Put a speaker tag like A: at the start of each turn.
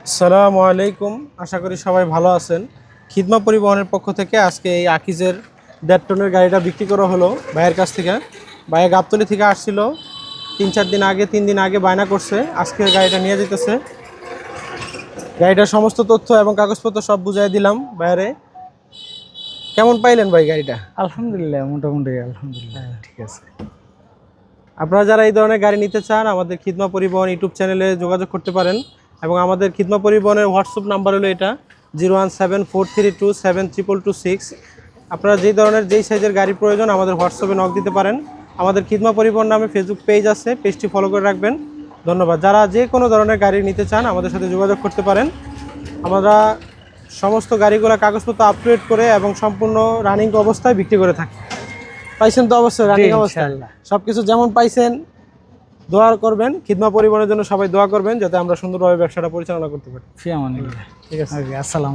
A: আসসালামু আলাইকুম, আশা করি সবাই ভালো আছেন। খিদমা পরিবহনের পক্ষ থেকে আজকে এই আকিজের 1.5 টনের গাড়িটা বিক্রি করা হলো ভাইয়ের কাছ থেকে। ভাইয়া গাবতলী থেকে আসছিল 3 দিন আগে বায়না করছে, আজকে গাড়িটা নিয়ে যেতেছে। গাড়িটার সমস্ত তথ্য এবং কাগজপত্র সব বুঝাই দিলাম ভাইয়ারে। কেমন পাইলেন ভাই গাড়িটা?
B: আলহামদুলিল্লাহ, মোটামুটি আলহামদুলিল্লাহ ঠিক আছে।
A: আপনারা যারা এই ধরনের গাড়ি নিতে চান আমাদের খিদমা পরিবহন ইউটিউব চ্যানেলে যোগাযোগ করতে পারেন, এবং আমাদের খিদমা পরিবহনের হোয়াটসঅ্যাপ নাম্বার হলো এটা 01743272226। আপনারা যেই ধরনের যেই সাইজের গাড়ি প্রয়োজন আমাদের হোয়াটসঅ্যাপে নক দিতে পারেন। আমাদের খিদমা পরিবহন নামে ফেসবুক পেজ আছে, পেজটি ফলো করে রাখবেন। ধন্যবাদ। যারা যে কোনো ধরনের গাড়ি নিতে চান আমাদের সাথে যোগাযোগ করতে পারেন। আমরা সমস্ত গাড়িগুলো কাগজপত্র আপডেট করে এবং সম্পূর্ণ রানিং অবস্থায় বিক্রি করে থাকি। পাইছেন তো অবশ্যই রানিং অবস্থায়
B: ইনশাআল্লাহ।
A: সবকিছু যেমন পাইছেন। দোয়া করবেন, খিদমা পরিবহনের জন্য সবাই দোয়া করবেন যাতে আমরা সুন্দরভাবে ব্যবসাটা পরিচালনা করতে পারি।
B: ফি আমানিল্লাহ।
A: ঠিক আছে।
B: ওকে, আসসালামু